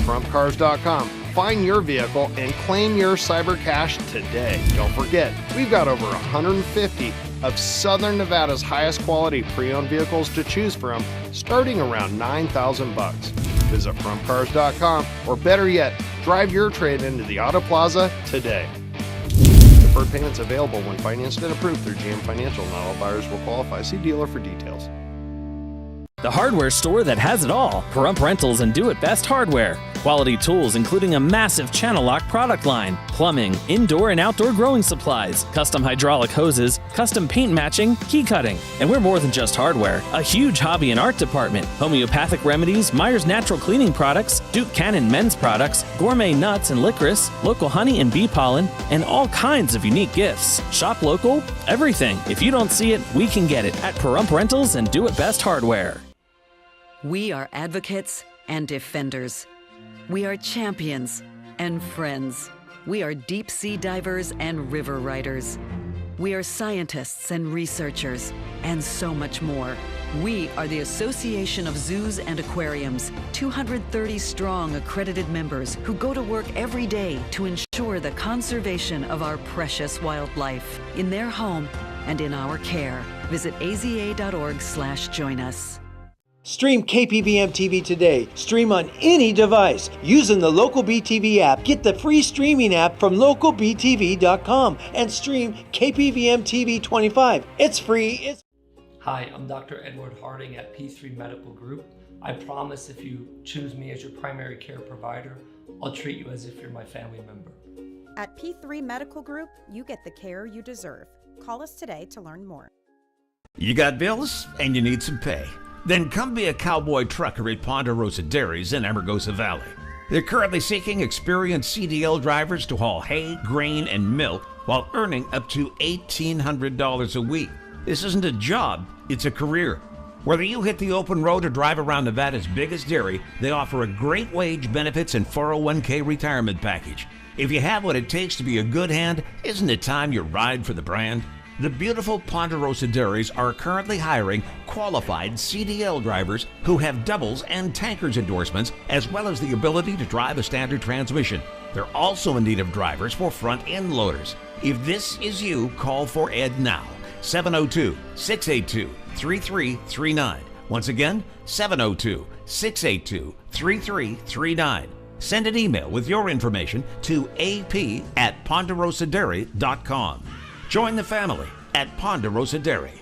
FrompCars.com. Find your vehicle and claim your cyber cash today. Don't forget, we've got over 150 of Southern Nevada's highest quality pre-owned vehicles to choose from, starting around $9,000. Visit FrompCars.com, or better yet, drive your trade into the Auto Plaza today. Deferred payments available when financed and approved through GM Financial. Not all buyers will qualify. See dealer for details. The hardware store that has it all. Pahrump Rentals and Do It Best Hardware. Quality tools including a massive channel lock product line, plumbing, indoor and outdoor growing supplies, custom hydraulic hoses, custom paint matching, key cutting. And we're more than just hardware. A huge hobby and art department, homeopathic remedies, Myers Natural Cleaning Products, Duke Cannon men's products, gourmet nuts and licorice, local honey and bee pollen, and all kinds of unique gifts. Shop local, everything. If you don't see it, we can get it at Pahrump Rentals and Do It Best Hardware. We are advocates and defenders. We are champions and friends. We are deep sea divers and river riders. We are scientists and researchers, and so much more. We are the Association of Zoos and Aquariums, 230 strong accredited members who go to work every day to ensure the conservation of our precious wildlife in their home and in our care. Visit aza.org/join us. Stream KPVM TV today. Stream on any device using the Local BTV app. Get the free streaming app from localbtv.com and stream KPVM TV 25. It's free. Hi, I'm Dr. Edward Harding at P3 Medical Group. I promise if you choose me as your primary care provider, I'll treat you as if you're my family member. At P3 Medical Group, you get the care you deserve. Call us today to learn more. You got bills and you need some pay. Then come be a cowboy trucker at Ponderosa Dairies in Amargosa Valley. They're currently seeking experienced CDL drivers to haul hay, grain, and milk while earning up to $1,800 a week. This isn't a job, it's a career. Whether you hit the open road or drive around Nevada's biggest dairy, they offer a great wage, benefits, and 401k retirement package. If you have what it takes to be a good hand, isn't it time you ride for the brand? The beautiful Ponderosa Dairies are currently hiring qualified CDL drivers who have doubles and tankers endorsements, as well as the ability to drive a standard transmission. They're also in need of drivers for front-end loaders. If this is you, call for Ed now. 702-682-3339. Once again, 702-682-3339. Send an email with your information to ap@ponderosadairy.com. Join the family at Ponderosa Dairy.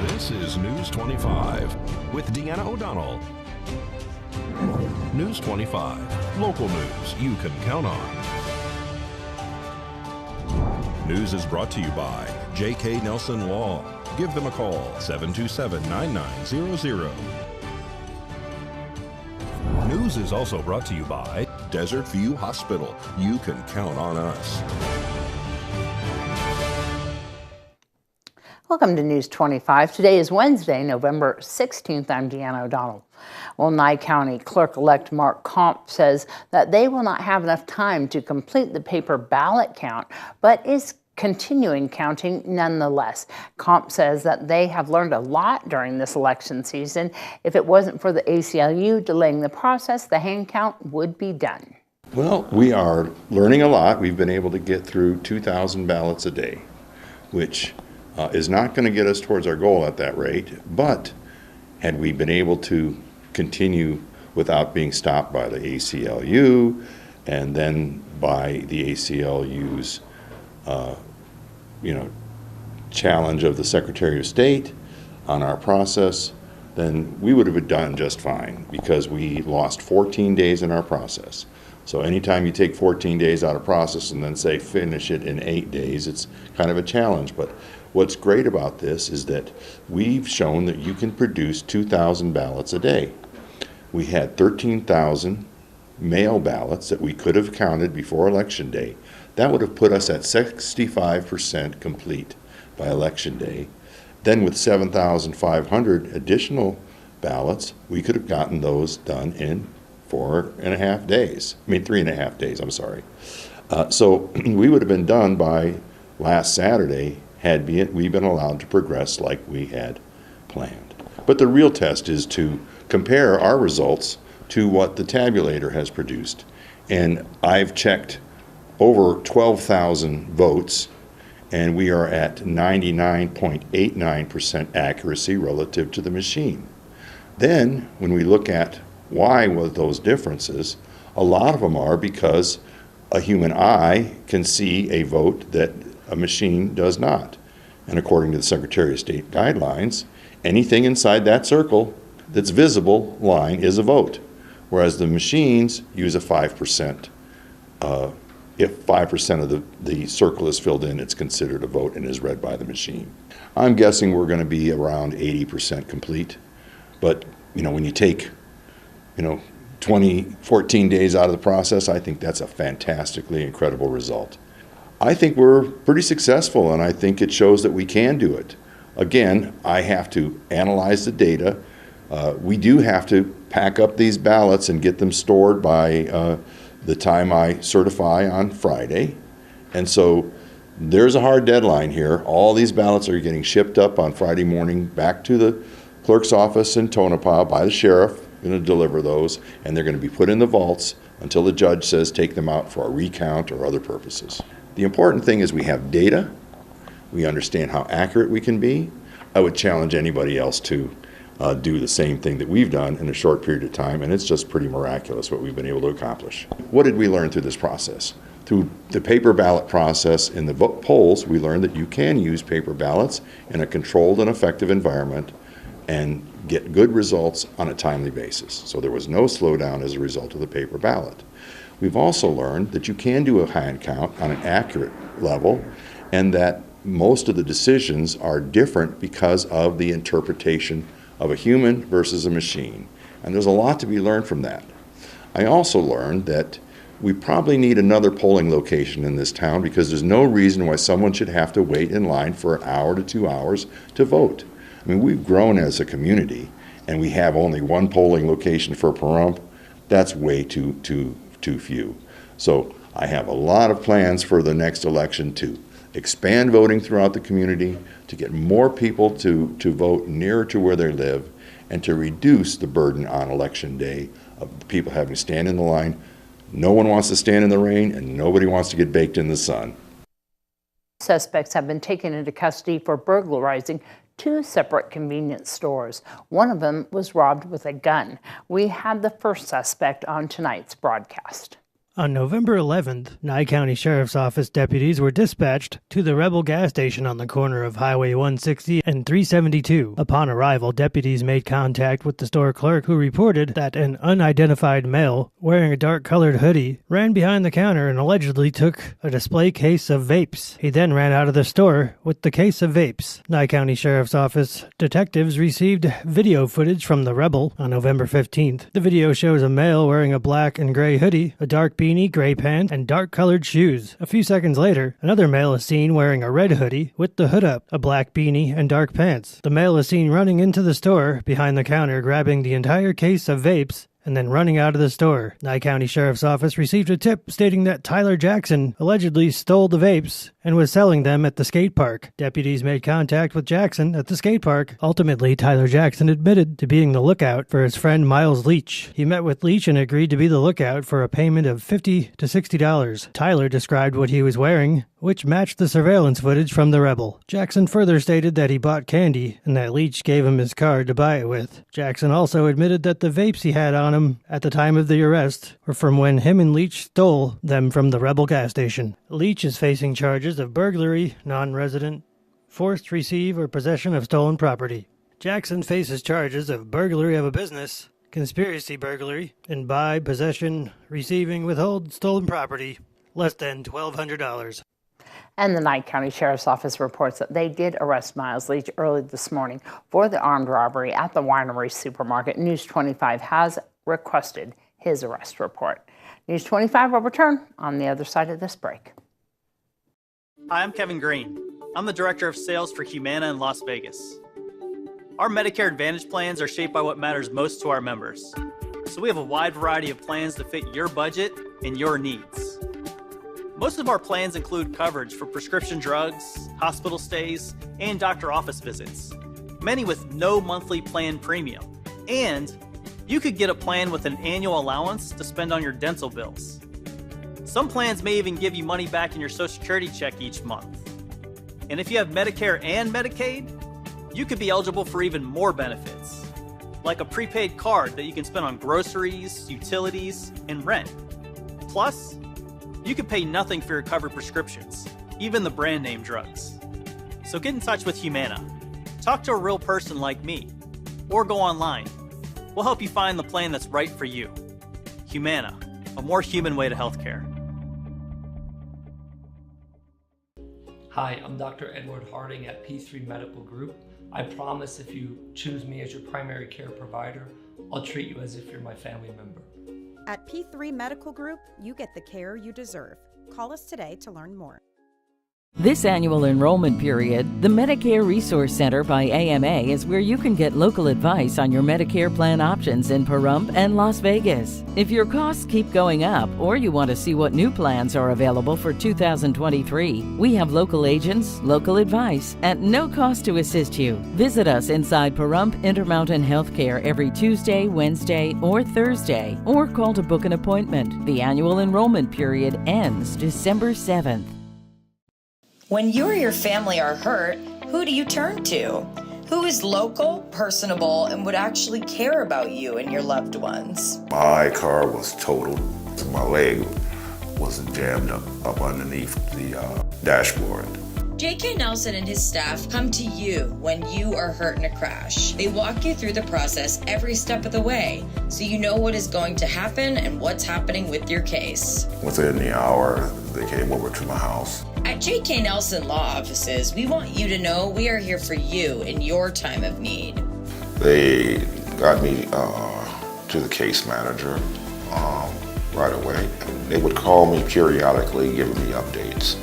This is News 25 with Deanna O'Donnell. News 25, local news you can count on. News is brought to you by J.K. Nelson Law. Give them a call, 727-9900. News is also brought to you by Desert View Hospital. You can count on us. Welcome to News 25. Today is Wednesday, November 16th. I'm Deanna O'Donnell. Well, Nye County Clerk-elect Mark Comp says that they will not have enough time to complete the paper ballot count, but is continuing counting nonetheless. Comp says that they have learned a lot during this election season. If it wasn't for the ACLU delaying the process, the hand count would be done. Well, we are learning a lot. We've been able to get through 2,000 ballots a day, which is not going to get us towards our goal at that rate, but had we been able to continue without being stopped by the ACLU and then by the ACLU's challenge of the Secretary of State on our process, then we would have done just fine, because we lost 14 days in our process. So anytime you take 14 days out of process and then say finish it in 8 days, it's kind of a challenge. But what's great about this is that we've shown that you can produce 2,000 ballots a day. We had 13,000 mail ballots that we could have counted before Election Day. That would have put us at 65% complete by Election Day. Then with 7,500 additional ballots, we could have gotten those done in 3.5 days, I'm sorry. So we would have been done by last Saturday had we been allowed to progress like we had planned. But the real test is to compare our results to what the tabulator has produced. And I've checked over 12,000 votes, and we are at 99.89% accuracy relative to the machine. Then, when we look at why was those differences, a lot of them are because a human eye can see a vote that a machine does not. And according to the Secretary of State guidelines, anything inside that circle that's visible line is a vote, whereas the machines use a 5%. If 5% of the circle is filled in, it's considered a vote and is read by the machine. I'm guessing we're going to be around 80% complete. But, when you take, 14 days out of the process, I think that's a fantastically incredible result. I think we're pretty successful, and I think it shows that we can do it. Again, I have to analyze the data. We do have to pack up these ballots and get them stored by the time I certify on Friday. And so there's a hard deadline here. All these ballots are getting shipped up on Friday morning back to the clerk's office in Tonopah by the sheriff, going to deliver those, and they're going to be put in the vaults until the judge says take them out for a recount or other purposes. The important thing is we have data, we understand how accurate we can be. I would challenge anybody else to do the same thing that we've done in a short period of time, and it's just pretty miraculous what we've been able to accomplish. What did we learn through this process? Through the paper ballot process in the polls, we learned that you can use paper ballots in a controlled and effective environment and get good results on a timely basis. So there was no slowdown as a result of the paper ballot. We've also learned that you can do a hand count on an accurate level, and that most of the decisions are different because of the interpretation of a human versus a machine. And there's a lot to be learned from that. I also learned that we probably need another polling location in this town because there's no reason why someone should have to wait in line for an hour to 2 hours to vote. I mean, we've grown as a community, and we have only one polling location for Pahrump. That's way too few. So I have a lot of plans for the next election to expand voting throughout the community, to get more people to vote nearer to where they live, and to reduce the burden on election day of people having to stand in the line. No one wants to stand in the rain, and nobody wants to get baked in the sun. Suspects have been taken into custody for burglarizing 2 separate convenience stores. One of them was robbed with a gun. We had the first suspect on tonight's broadcast. On November 11th, Nye County Sheriff's Office deputies were dispatched to the Rebel gas station on the corner of Highway 160 and 372. Upon arrival, deputies made contact with the store clerk, who reported that an unidentified male wearing a dark-colored hoodie ran behind the counter and allegedly took a display case of vapes. He then ran out of the store with the case of vapes. Nye County Sheriff's Office detectives received video footage from the Rebel on November 15th. The video shows a male wearing a black and gray hoodie, a dark beanie, gray pants, and dark-colored shoes. A few seconds later, another male is seen wearing a red hoodie with the hood up, a black beanie, and dark pants. The male is seen running into the store behind the counter, grabbing the entire case of vapes, and then running out of the store. Nye County Sheriff's Office received a tip stating that Tyler Jackson allegedly stole the vapes and was selling them at the skate park. Deputies made contact with Jackson at the skate park. Ultimately, Tyler Jackson admitted to being the lookout for his friend Miles Leach. He met with Leach and agreed to be the lookout for a payment of $50 to $60. Tyler described what he was wearing, which matched the surveillance footage from the Rebel. Jackson further stated that he bought candy and that Leach gave him his card to buy it with. Jackson also admitted that the vapes he had on him at the time of the arrest were from when him and Leach stole them from the Rebel gas station. Leach is facing charges of burglary, non-resident, forced receive or possession of stolen property. Jackson faces charges of burglary of a business, conspiracy burglary, and buy, possession, receiving, withhold stolen property less than $1,200. And the Nye County Sheriff's Office reports that they did arrest Miles Leach early this morning for the armed robbery at the Winery Supermarket. News 25 has requested his arrest report. News 25 will return on the other side of this break. Hi, I'm Kevin Green. I'm the Director of Sales for Humana in Las Vegas. Our Medicare Advantage plans are shaped by what matters most to our members. So we have a wide variety of plans to fit your budget and your needs. Most of our plans include coverage for prescription drugs, hospital stays, and doctor office visits, many with no monthly plan premium. And You could get a plan with an annual allowance to spend on your dental bills. Some plans may even give you money back in your Social Security check each month. And if you have Medicare and Medicaid, you could be eligible for even more benefits, like a prepaid card that you can spend on groceries, utilities, and rent. Plus, you could pay nothing for your covered prescriptions, even the brand name drugs. So get in touch with Humana. Talk to a real person like me, or go online. We'll help you find the plan that's right for you. Humana, a more human way to healthcare. Hi, I'm Dr. Edward Harding at P3 Medical Group. I promise if you choose me as your primary care provider, I'll treat you as if you're my family member. At P3 Medical Group, you get the care you deserve. Call us today to learn more. This annual enrollment period, the Medicare Resource Center by AMA is where you can get local advice on your Medicare plan options in Pahrump and Las Vegas. If your costs keep going up or you want to see what new plans are available for 2023, we have local agents, local advice, at no cost to assist you. Visit us inside Pahrump Intermountain Healthcare every Tuesday, Wednesday, or Thursday, or call to book an appointment. The annual enrollment period ends December 7th. When you or your family are hurt, who do you turn to? Who is local, personable, and would actually care about you and your loved ones? My car was totaled. My leg was jammed up underneath the dashboard. J.K. Nelson and his staff come to you when you are hurt in a crash. They walk you through the process every step of the way, so you know what is going to happen and what's happening with your case. Within the hour, they came over to my house. At J.K. Nelson Law Offices, we want you to know we are here for you in your time of need. They got me to the case manager right away. They would call me periodically, giving me updates.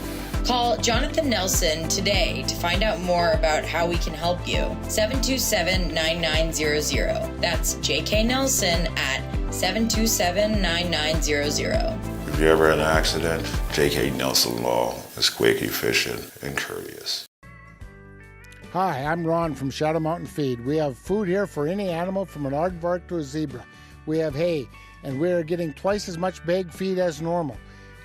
Call Jonathan Nelson today to find out more about how we can help you. 727-9900. That's J.K. Nelson at 727-9900. If you ever had an accident, J.K. Nelson Law is quick, efficient, and courteous. Hi, I'm Ron from Shadow Mountain Feed. We have food here for any animal from an aardvark to a zebra. We have hay, and we are getting twice as much bag feed as normal.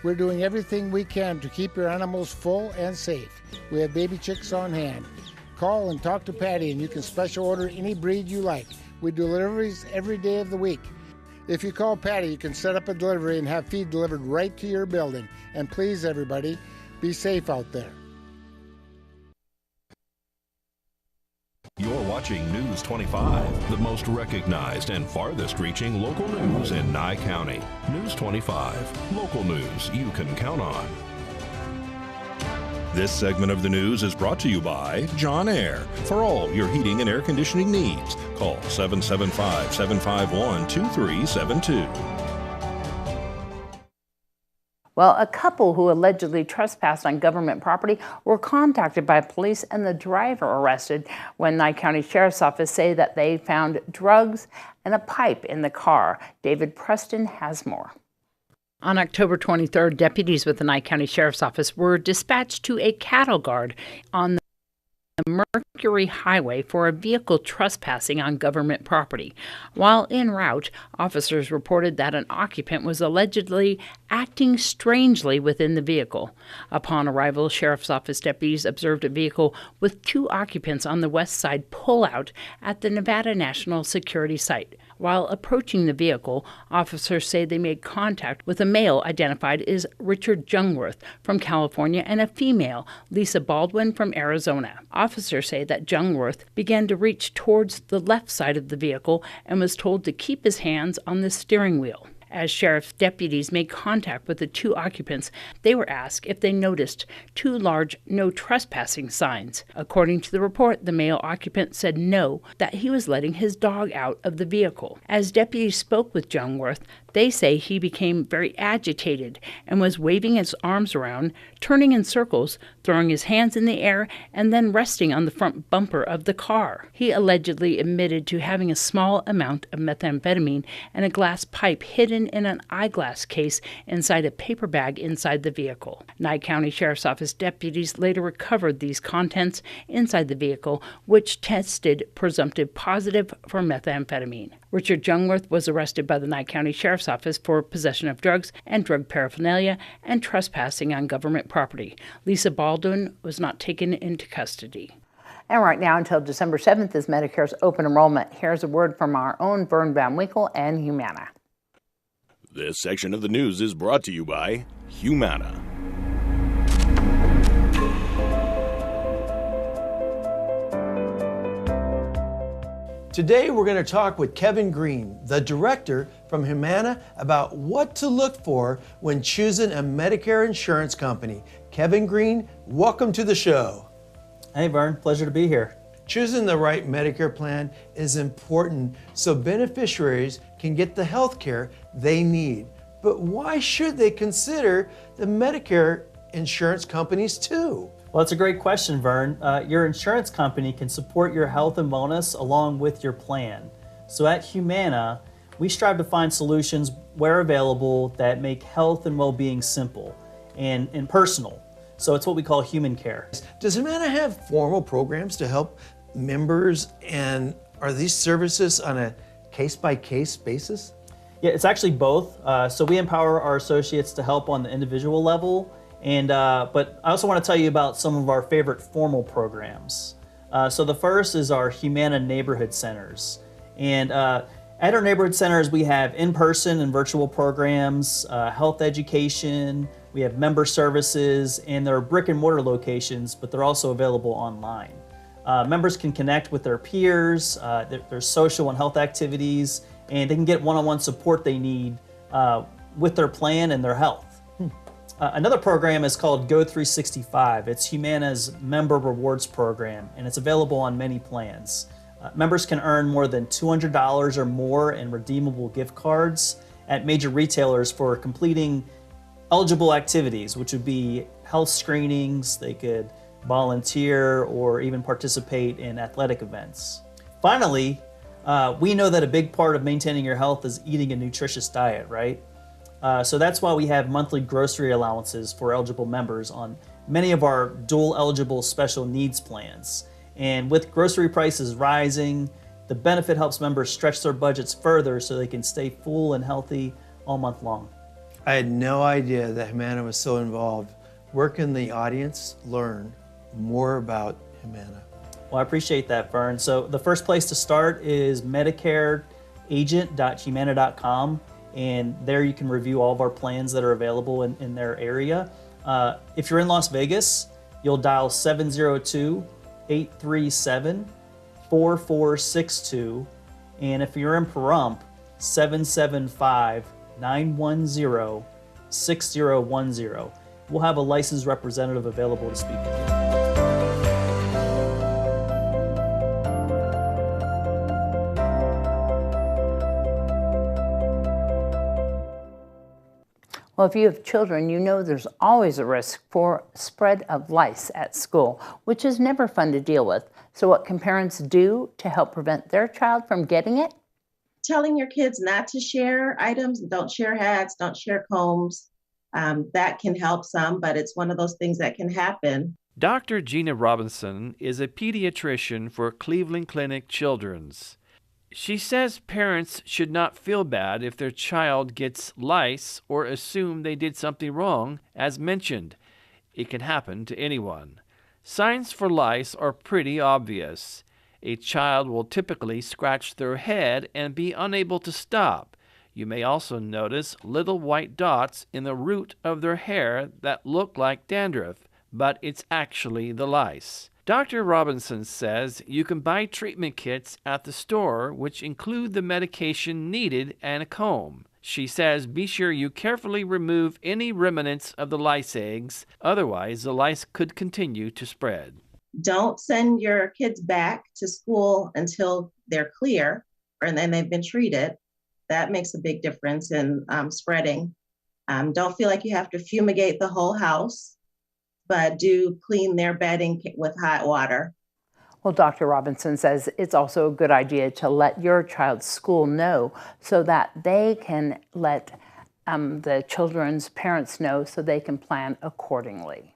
We're doing everything we can to keep your animals full and safe. We have baby chicks on hand. Call and talk to Patty, and you can special order any breed you like. We do deliveries every day of the week. If you call Patty, you can set up a delivery and have feed delivered right to your building. And please, everybody, be safe out there. You're watching News 25, the most recognized and farthest reaching local news in Nye County. News 25, local news you can count on. This segment of the news is brought to you by John Air. For all your heating and air conditioning needs, call 775-751-2372. Well, a couple who allegedly trespassed on government property were contacted by police and the driver arrested when Nye County Sheriff's Office say that they found drugs and a pipe in the car. David Preston has more. On October 23rd, deputies with the Nye County Sheriff's Office were dispatched to a cattle guard on the Mercury Highway for a vehicle trespassing on government property. While en route, officers reported that an occupant was allegedly acting strangely within the vehicle. Upon arrival, Sheriff's Office deputies observed a vehicle with two occupants on the west side pull out at the Nevada National Security Site. While approaching the vehicle, officers say they made contact with a male identified as Richard Jungworth from California and a female, Lisa Baldwin, from Arizona. Officers say that Jungworth began to reach towards the left side of the vehicle and was told to keep his hands on the steering wheel. As sheriff's deputies made contact with the two occupants, they were asked if they noticed two large no trespassing signs. According to the report, the male occupant said no, that he was letting his dog out of the vehicle. As deputies spoke with Jungworth, they say he became very agitated and was waving his arms around, turning in circles, throwing his hands in the air, and then resting on the front bumper of the car. He allegedly admitted to having a small amount of methamphetamine and a glass pipe hidden in an eyeglass case inside a paper bag inside the vehicle. Nye County Sheriff's Office deputies later recovered these contents inside the vehicle, which tested presumptive positive for methamphetamine. Richard Jungwirth was arrested by the Nye County Sheriff's Office for possession of drugs and drug paraphernalia and trespassing on government property. Lisa Baldwin was not taken into custody. And right now until December 7th is Medicare's open enrollment. Here's a word from our own Vern Van Winkle and Humana. This section of the news is brought to you by Humana. Today we're going to talk with Kevin Green, the director from Humana, about what to look for when choosing a Medicare insurance company. Kevin Green, welcome to the show. Hey Vern, pleasure to be here. Choosing the right Medicare plan is important so beneficiaries can get the health care they need. But why should they consider the Medicare insurance companies too? Well, that's a great question, Vern. Your insurance company can support your health and wellness along with your plan. So at Humana, we strive to find solutions where available that make health and well-being simple and personal. So it's what we call human care. Does Humana have formal programs to help members, and are these services on a case-by-case basis? Yeah, it's actually both. So we empower our associates to help on the individual level, but I also want to tell you about some of our favorite formal programs. So the first is our Humana Neighborhood Centers. And at our neighborhood centers, we have in-person and virtual programs, health education, we have member services, and there are brick and mortar locations, but they're also available online. Members can connect with their peers, there's social and health activities, and they can get one-on-one support they need with their plan and their health. Another program is called Go365. It's Humana's member rewards program, and it's available on many plans. Members can earn more than $200 or more in redeemable gift cards at major retailers for completing eligible activities, which would be health screenings. They could volunteer or even participate in athletic events. Finally, we know that a big part of maintaining your health is eating a nutritious diet, right? So that's why we have monthly grocery allowances for eligible members on many of our dual eligible special needs plans. And with grocery prices rising, the benefit helps members stretch their budgets further so they can stay full and healthy all month long. I had no idea that Humana was so involved. Where can the audience learn more about Humana? Well, I appreciate that, Vern. So the first place to start is medicareagent.humana.com. And there you can review all of our plans that are available in their area. If you're in Las Vegas, you'll dial 702-837-4462. And if you're in Pahrump, 775-910-6010. We'll have a licensed representative available to speak with you. Well, if you have children, you know there's always a risk for spread of lice at school, which is never fun to deal with. So what can parents do to help prevent their child from getting it? Telling your kids not to share items, don't share hats, don't share combs. That can help some, but it's one of those things that can happen. Dr. Gina Robinson is a pediatrician for Cleveland Clinic Children's. She says parents should not feel bad if their child gets lice or assume they did something wrong, as mentioned. It can happen to anyone. Signs for lice are pretty obvious. A child will typically scratch their head and be unable to stop. You may also notice little white dots in the root of their hair that look like dandruff, but it's actually the lice. Dr. Robinson says you can buy treatment kits at the store which include the medication needed and a comb. She says be sure you carefully remove any remnants of the lice eggs, otherwise the lice could continue to spread. Don't send your kids back to school until they're clear and then they've been treated. That makes a big difference in spreading. Don't feel like you have to fumigate the whole house, but do clean their bedding with hot water. Well, Dr. Robinson says it's also a good idea to let your child's school know so that they can let the children's parents know so they can plan accordingly.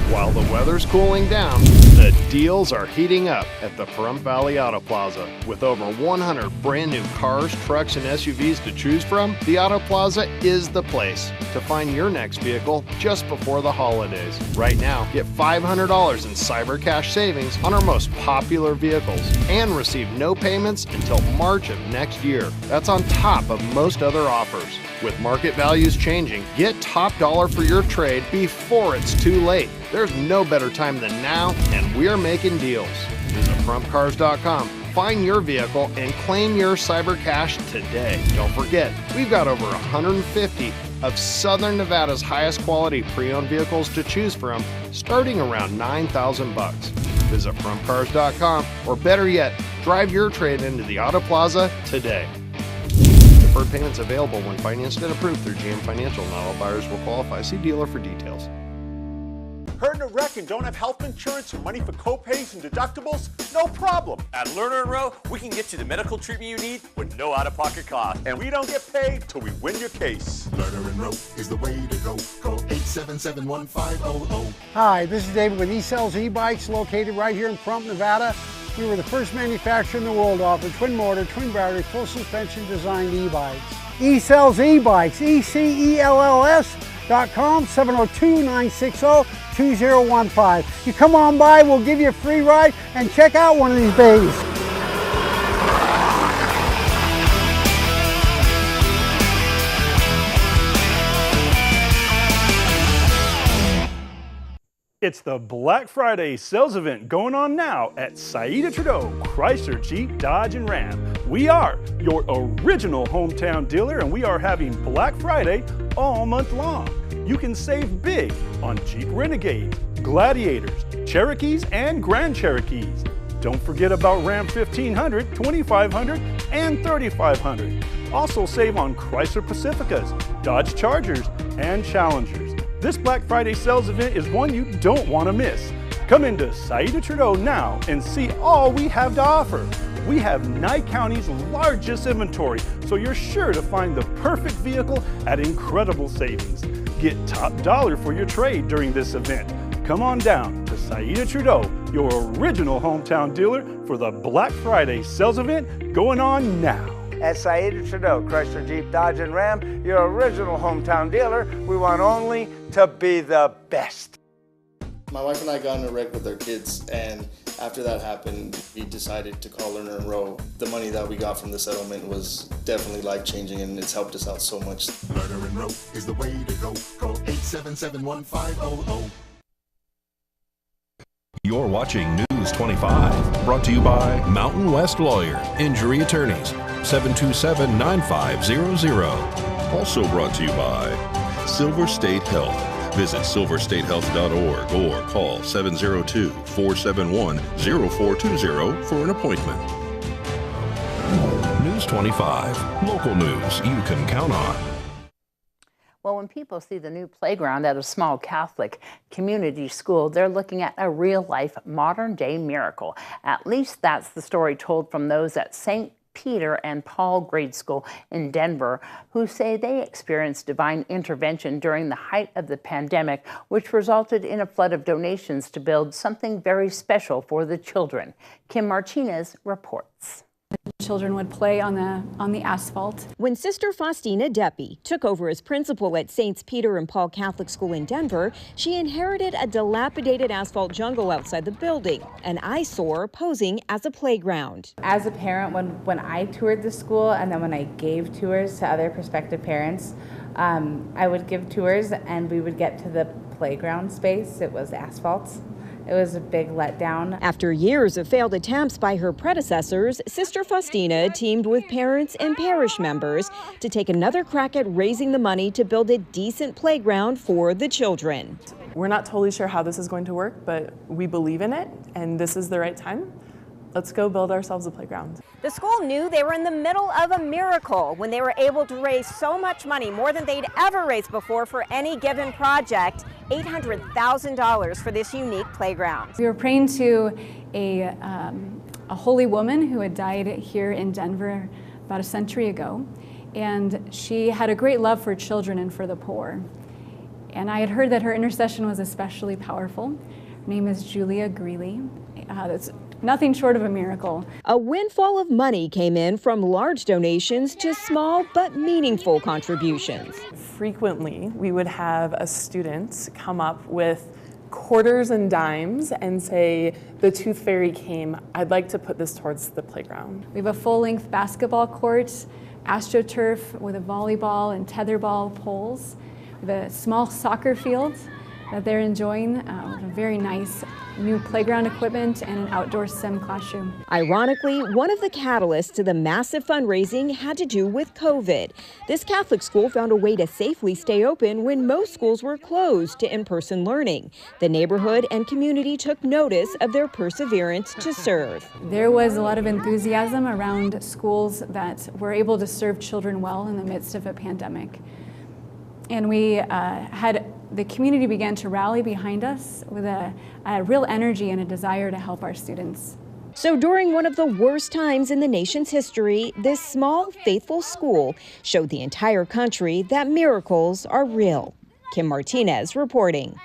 While the weather's cooling down, The deals are heating up at the Pahrump Valley Auto Plaza. With over 100 brand new cars, trucks, and SUVs to choose from, the Auto Plaza is the place to find your next vehicle just before the holidays. Right now, get $500 in Cyber Cash savings on our most popular vehicles and receive no payments until March of next year. That's on top of most other offers. With market values changing, get top dollar for your trade before it's too late. There's no better time than now, and we're making deals. Visit PaHrumpCars.com, find your vehicle, and claim your Cyber Cash today. Don't forget, we've got over 150 of Southern Nevada's highest quality pre-owned vehicles to choose from, starting around $9,000. Visit PaHrumpCars.com, or better yet, drive your trade into the Auto Plaza today. Deferred payments available when financed and approved through GM Financial. Not all buyers will qualify. See dealer for details. Hurt in a wreck and don't have health insurance or money for co-pays and deductibles? No problem. At Lerner & Rowe, we can get you the medical treatment you need with no out-of-pocket cost. And we don't get paid till we win your case. Lerner & Rowe is the way to go. Call 877-1500. Hi, this is David with eCells e-bikes located right here in Pahrump, Nevada. We were the first manufacturer in the world to offer twin motor, twin battery, full suspension designed e-bikes. eCells e-bikes, ECELLS.com, 702-960-2015. You come on by, we'll give you a free ride and check out one of these babies. It's the Black Friday sales event going on now at Saida Trudeau Chrysler, Jeep, Dodge, and Ram. We are your original hometown dealer, and we are having Black Friday all month long. You can save big on Jeep Renegades, Gladiators, Cherokees, and Grand Cherokees. Don't forget about Ram 1500, 2500, and 3500. Also save on Chrysler Pacificas, Dodge Chargers, and Challengers. This Black Friday sales event is one you don't want to miss. Come into Saida Trudeau now and see all we have to offer. We have Nye County's largest inventory, so you're sure to find the perfect vehicle at incredible savings. Get top dollar for your trade during this event. Come on down to Saida Trudeau, your original hometown dealer, for the Black Friday sales event going on now. At Saida Trudeau Chrysler, Jeep, Dodge, and Ram, your original hometown dealer, we want only to be the best. My wife and I got in a wreck with our kids, and after that happened, we decided to call Lerner & Rowe. The money that we got from the settlement was definitely life-changing, and it's helped us out so much. Lerner & Rowe is the way to go. Call 877-1500. You're watching News 25, brought to you by Mountain West Lawyer, Injury Attorneys, 727-9500. Also brought to you by Silver State Health. Visit silverstatehealth.org or call 702-471-0420 for an appointment. News 25, local news you can count on. Well, when people see the new playground at a small Catholic community school, they're looking at a real-life, modern-day miracle. At least that's the story told from those at St. Peter and Paul Grade School in Denver, who say they experienced divine intervention during the height of the pandemic, which resulted in a flood of donations to build something very special for the children. Kim Martinez reports. Children would play on the asphalt. When Sister Faustina Deppy took over as principal at St. Peter and Paul Catholic School in Denver, she inherited a dilapidated asphalt jungle outside the building, an eyesore posing as a playground. As a parent, when I toured the school and then when I gave tours to other prospective parents, I would give tours and we would get to the playground space. It was asphalt. It was a big letdown. After years of failed attempts by her predecessors, Sister Faustina teamed with parents and parish members to take another crack at raising the money to build a decent playground for the children. We're not totally sure how this is going to work, but we believe in it, and this is the right time. Let's go build ourselves a playground. The school knew they were in the middle of a miracle when they were able to raise so much money, more than they'd ever raised before for any given project, $800,000 for this unique playground. We were praying to a holy woman who had died here in Denver about a century ago, and she had a great love for children and for the poor. And I had heard that her intercession was especially powerful. Her name is Julia Greeley. That's nothing short of a miracle. A windfall of money came in from large donations to small but meaningful contributions. Frequently, we would have a student come up with quarters and dimes and say, the tooth fairy came, I'd like to put this towards the playground. We have a full-length basketball court, AstroTurf with a volleyball and tetherball poles. We have a small soccer field that they're enjoying, with a very nice new playground equipment and an outdoor STEM classroom. Ironically, one of the catalysts to the massive fundraising had to do with COVID. This Catholic school found a way to safely stay open when most schools were closed to in-person learning. The neighborhood and community took notice of their perseverance to serve. There was a lot of enthusiasm around schools that were able to serve children well in the midst of a pandemic. And the community began to rally behind us with a real energy and a desire to help our students. So during one of the worst times in the nation's history, this small, faithful school showed the entire country that miracles are real. Kim Martinez reporting.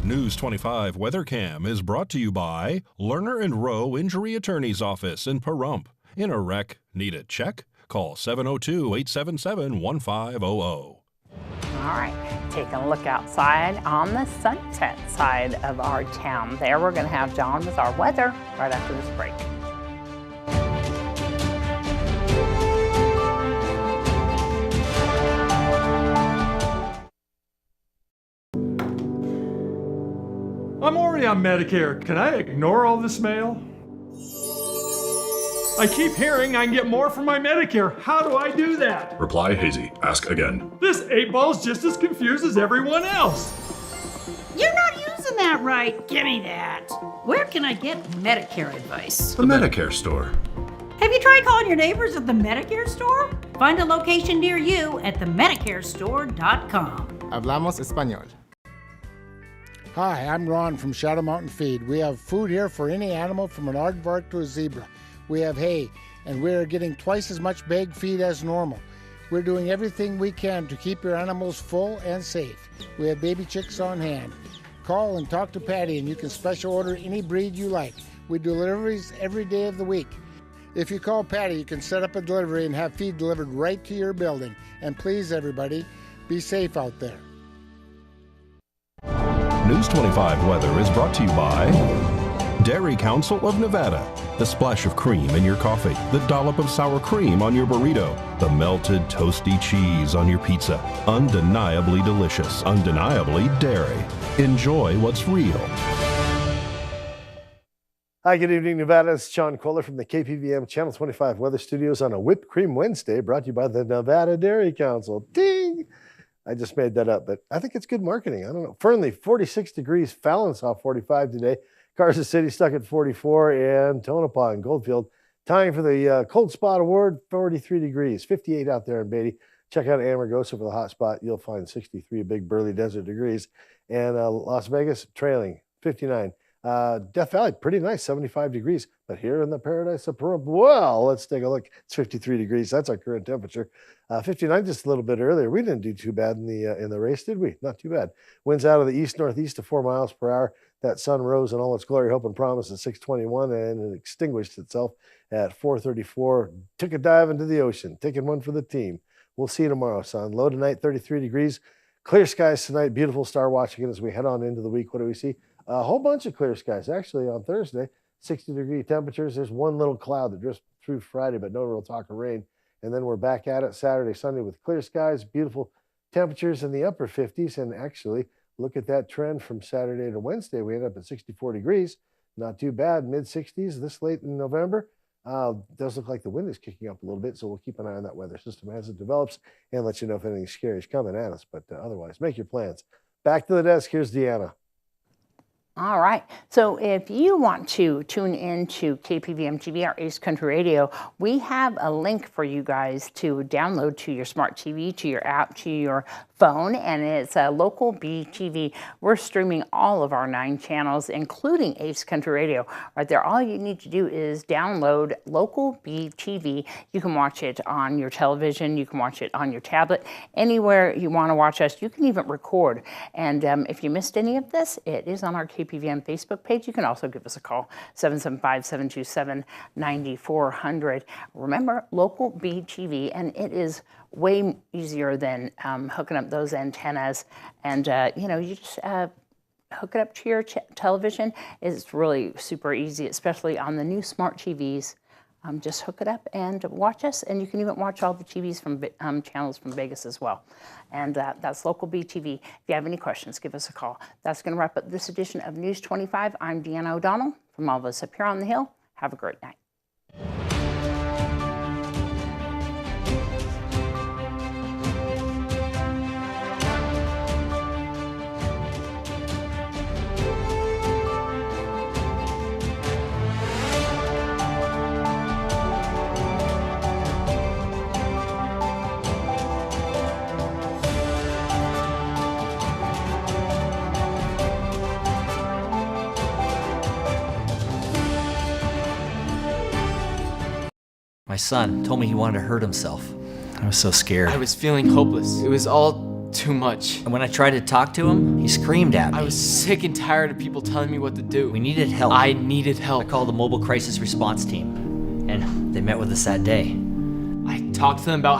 News 25 WeatherCam is brought to you by Lerner and Rowe Injury Attorney's Office in Pahrump. In a wreck, need a check? Call 702-877-1500. All right, taking a look outside on the Sunset side of our town. There we're going to have John with our weather right after this break. I'm already on Medicare. Can I ignore all this mail? I keep hearing I can get more from my Medicare. How do I do that? Reply hazy. Ask again. This 8-ball's just as confused as everyone else. You're not using that right. Give me that. Where can I get Medicare advice? The Medicare store. Have you tried calling your neighbors at the Medicare store? Find a location near you at theMedicareStore.com. Hablamos español. Hi, I'm Ron from Shadow Mountain Feed. We have food here for any animal from an aardvark to a zebra. We have hay, and we are getting twice as much bag feed as normal. We're doing everything we can to keep your animals full and safe. We have baby chicks on hand. Call and talk to Patty, and you can special order any breed you like. We do deliveries every day of the week. If you call Patty, you can set up a delivery and have feed delivered right to your building. And please, everybody, be safe out there. News 25 weather is brought to you by Dairy Council of Nevada. The splash of cream in your coffee, the dollop of sour cream on your burrito, the melted toasty cheese on your pizza. Undeniably delicious, undeniably dairy. Enjoy what's real. Hi, good evening, Nevada. It's Sean Kohler from the KPVM Channel 25 Weather Studios on a Whipped Cream Wednesday, brought to you by the Nevada Dairy Council. Ding! I just made that up, but I think it's good marketing. I don't know. Fernley, 46 degrees. Fallon saw 45 today. Carson City stuck at 44, and Tonopah and Goldfield tying for the Cold Spot Award, 43 degrees, 58 out there in Beatty. Check out Amargosa for the hot spot. You'll find 63 big burly desert degrees. And Las Vegas trailing, 59. Death Valley, pretty nice, 75 degrees. But here in the paradise of Pahrump, well, let's take a look. It's 53 degrees. That's our current temperature. 59 just a little bit earlier. We didn't do too bad in the race, did we? Not too bad. Winds out of the east-northeast to 4 miles per hour. That sun rose in all its glory, hope, and promise at 6:21, and it extinguished itself at 4:34. Took a dive into the ocean, taking one for the team. We'll see you tomorrow, son. Low tonight, 33 degrees. Clear skies tonight. Beautiful star watching as we head on into the week. What do we see? A whole bunch of clear skies. Actually, on Thursday, 60-degree temperatures. There's one little cloud that drifts through Friday, but no real talk of rain. And then we're back at it Saturday, Sunday with clear skies, beautiful temperatures in the upper 50s. And actually, look at that trend from Saturday to Wednesday. We end up at 64 degrees. Not too bad, mid-60s this late in November. Does look like the wind is kicking up a little bit, so we'll keep an eye on that weather system as it develops and let you know if anything scary is coming at us. But otherwise, make your plans. Back to the desk. Here's Deanna. All right. So if you want to tune in to KPVM TV, our Ace Country Radio, we have a link for you guys to download to your smart TV, to your app, to your phone, and it's Local BTV. We're streaming all of our 9 channels, including Ace Country Radio. Right there, all you need to do is download Local BTV. You can watch it on your television, you can watch it on your tablet, anywhere you want to watch us. You can even record. And if you missed any of this, it is on our KPVM Facebook page. You can also give us a call, 775-727-9400. Remember, Local BTV, and it is way easier than hooking up those antennas, and you just hook it up to your television. It's really super easy, especially on the new smart TVs. Just hook it up and watch us, and you can even watch all the TVs from channels from Vegas as well. And that's Local BTV. If you have any questions, give us a call. That's going to wrap up this edition of News 25. I'm Deanna O'Donnell. From all of us up here on the Hill, have a great night. My son told me he wanted to hurt himself. I was so scared. I was feeling hopeless. It was all too much. And when I tried to talk to him, he screamed at me. I was sick and tired of people telling me what to do. We needed help. I needed help. I called the Mobile Crisis Response Team, and they met with us that day. I talked to them about